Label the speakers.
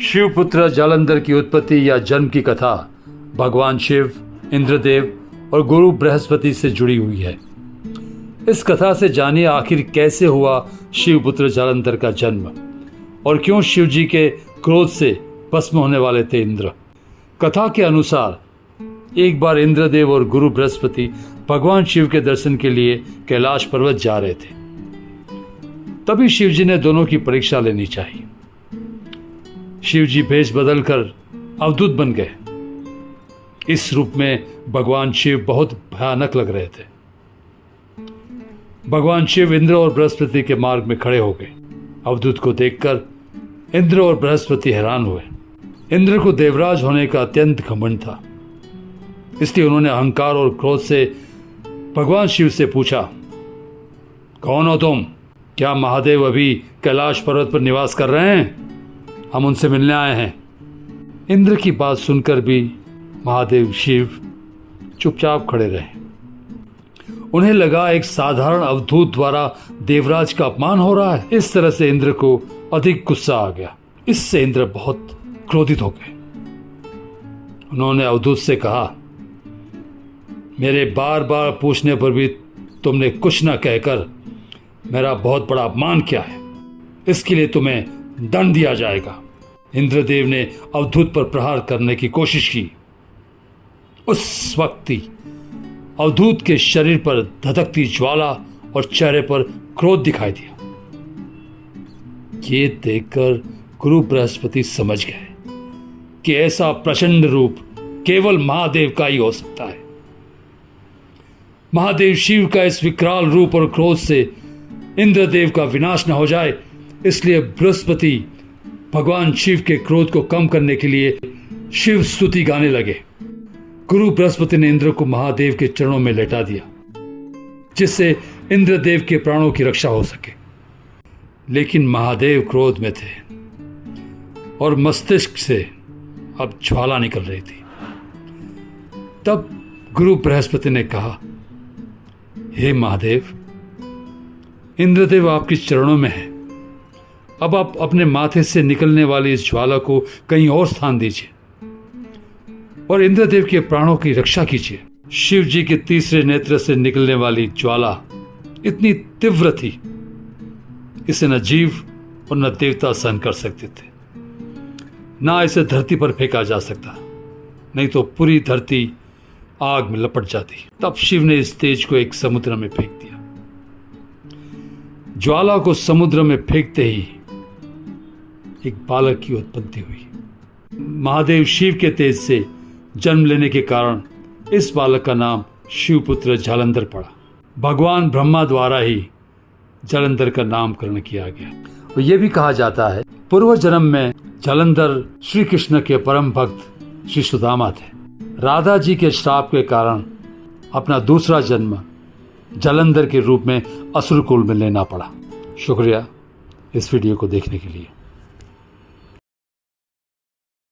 Speaker 1: शिवपुत्र जालंधर की उत्पत्ति या जन्म की कथा भगवान शिव, इंद्रदेव और गुरु बृहस्पति से जुड़ी हुई है। इस कथा से जानिए आखिर कैसे हुआ शिवपुत्र जालंधर का जन्म और क्यों शिव जी के क्रोध से भस्म होने वाले थे इंद्र। कथा के अनुसार एक बार इंद्रदेव और गुरु बृहस्पति भगवान शिव के दर्शन के लिए कैलाश पर्वत जा रहे थे। तभी शिव जी ने दोनों की परीक्षा लेनी चाहिए। शिव जी भेष बदलकर अवधूत बन गए। इस रूप में भगवान शिव बहुत भयानक लग रहे थे। भगवान शिव इंद्र और बृहस्पति के मार्ग में खड़े हो गए। अवधूत को देखकर इंद्र और बृहस्पति हैरान हुए। इंद्र को देवराज होने का अत्यंत घमंड था, इसलिए उन्होंने अहंकार और क्रोध से भगवान शिव से पूछा, कौन हो तुम? क्या महादेव अभी कैलाश पर्वत पर निवास कर रहे हैं? हम उनसे मिलने आए हैं। इंद्र की बात सुनकर भी महादेव शिव चुपचाप खड़े रहे। उन्हें लगा एक साधारण अवधूत द्वारा देवराज का अपमान हो रहा है। इस तरह से इंद्र को अधिक गुस्सा आ गया। इससे इंद्र बहुत क्रोधित हो गए। उन्होंने अवधूत से कहा, मेरे बार बार पूछने पर भी तुमने कुछ न कहकर मेरा बहुत बड़ा अपमान किया है। इसके लिए तुम्हें दंड दिया जाएगा। इंद्रदेव ने अवधूत पर प्रहार करने की कोशिश की। उस वक्त ही अवधूत के शरीर पर धधकती ज्वाला और चेहरे पर क्रोध दिखाई दिया। ये देखकर गुरु बृहस्पति समझ गए कि ऐसा प्रचंड रूप केवल महादेव का ही हो सकता है। महादेव शिव का इस विकराल रूप और क्रोध से इंद्रदेव का विनाश न हो जाए, इसलिए बृहस्पति भगवान शिव के क्रोध को कम करने के लिए शिव स्तुति गाने लगे। गुरु बृहस्पति ने इंद्र को महादेव के चरणों में लेटा दिया, जिससे इंद्रदेव के प्राणों की रक्षा हो सके। लेकिन महादेव क्रोध में थे और मस्तिष्क से अब ज्वाला निकल रही थी। तब गुरु बृहस्पति ने कहा, हे महादेव, इंद्रदेव आपके चरणों में है। अब आप अपने माथे से निकलने वाली इस ज्वाला को कहीं और स्थान दीजिए और इंद्रदेव के प्राणों की रक्षा कीजिए। शिव जी के तीसरे नेत्र से निकलने वाली ज्वाला इतनी तीव्र थी, इसे न जीव और न देवता सहन कर सकते थे। ना इसे धरती पर फेंका जा सकता, नहीं तो पूरी धरती आग में लपट जाती। तब शिव ने इस तेज को एक समुद्र में फेंक दिया। ज्वाला को समुद्र में फेंकते ही एक बालक की उत्पत्ति हुई। महादेव शिव के तेज से जन्म लेने के कारण इस बालक का नाम शिवपुत्र जालंधर पड़ा। भगवान ब्रह्मा द्वारा ही जालंधर का नामकरण किया गया। और यह भी कहा जाता है पूर्व जन्म में जालंधर श्री कृष्ण के परम भक्त श्री सुदामा थे। राधा जी के श्राप के कारण अपना दूसरा जन्म जालंधर के रूप में असुर कुल में लेना पड़ा। शुक्रिया इस वीडियो को देखने के लिए।